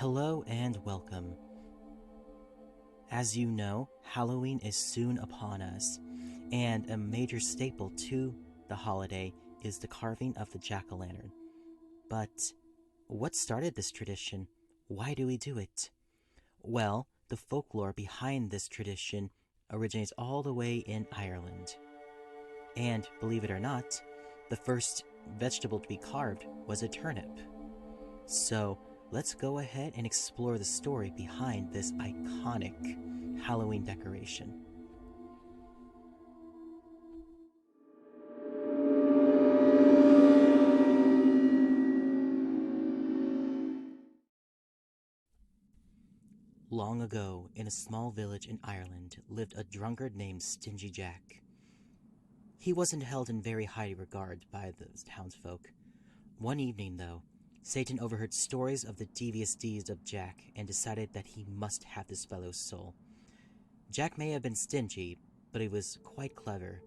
Hello and welcome. As you know, Halloween is soon upon us, and a major staple to the holiday is the carving of the jack-o'-lantern. But what started this tradition? Why do we do it? Well, the folklore behind this tradition originates all the way in Ireland. And believe it or not, the first vegetable to be carved was a turnip. So let's go ahead and explore the story behind this iconic Halloween decoration. Long ago, in a small village in Ireland, lived a drunkard named Stingy Jack. He wasn't held in very high regard by the townsfolk. One evening, though, Satan overheard stories of the devious deeds of Jack and decided that he must have this fellow's soul. Jack may have been stingy, but he was quite clever.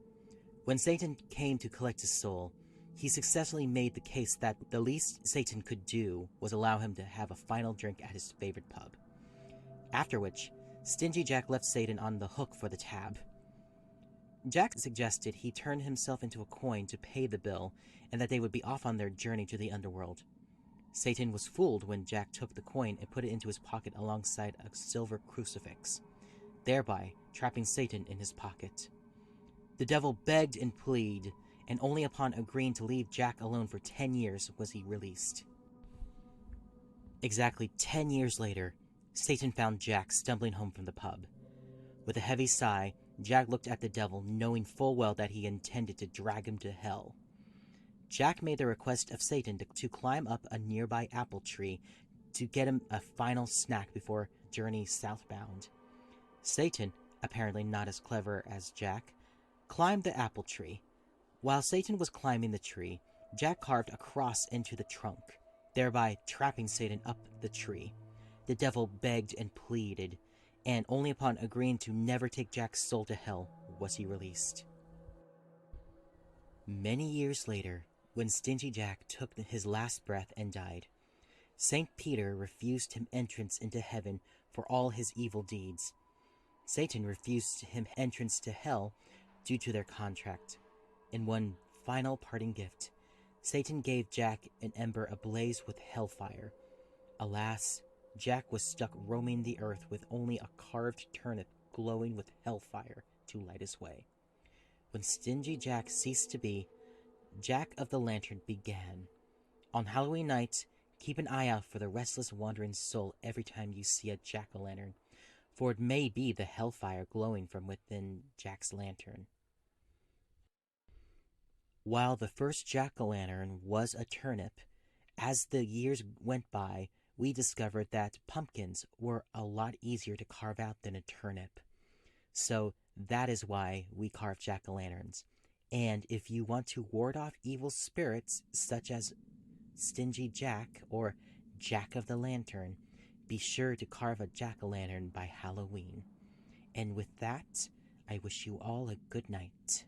When Satan came to collect his soul, he successfully made the case that the least Satan could do was allow him to have a final drink at his favorite pub. After which, Stingy Jack left Satan on the hook for the tab. Jack suggested he turn himself into a coin to pay the bill, and that they would be off on their journey to the underworld. Satan was fooled when Jack took the coin and put it into his pocket alongside a silver crucifix, thereby trapping Satan in his pocket. The devil begged and pleaded, and only upon agreeing to leave Jack alone for 10 years was he released. Exactly 10 years later, Satan found Jack stumbling home from the pub. With a heavy sigh, Jack looked at the devil, knowing full well that he intended to drag him to hell. Jack made the request of Satan to climb up a nearby apple tree to get him a final snack before journey southbound. Satan, apparently not as clever as Jack, climbed the apple tree. While Satan was climbing the tree, Jack carved a cross into the trunk, thereby trapping Satan up the tree. The devil begged and pleaded, and only upon agreeing to never take Jack's soul to hell was he released. Many years later, when Stingy Jack took his last breath and died, St. Peter refused him entrance into heaven for all his evil deeds. Satan refused him entrance to hell due to their contract. In one final parting gift, Satan gave Jack an ember ablaze with hellfire. Alas, Jack was stuck roaming the earth with only a carved turnip glowing with hellfire to light his way. When Stingy Jack ceased to be, Jack of the Lantern began. On Halloween night, keep an eye out for the restless wandering soul every time you see a jack-o'-lantern, for it may be the hellfire glowing from within Jack's lantern. While the first jack-o'-lantern was a turnip, as the years went by, we discovered that pumpkins were a lot easier to carve out than a turnip. So that is why we carve jack-o'-lanterns. And if you want to ward off evil spirits such as Stingy Jack or Jack of the Lantern, be sure to carve a jack-o'-lantern by Halloween. And with that, I wish you all a good night.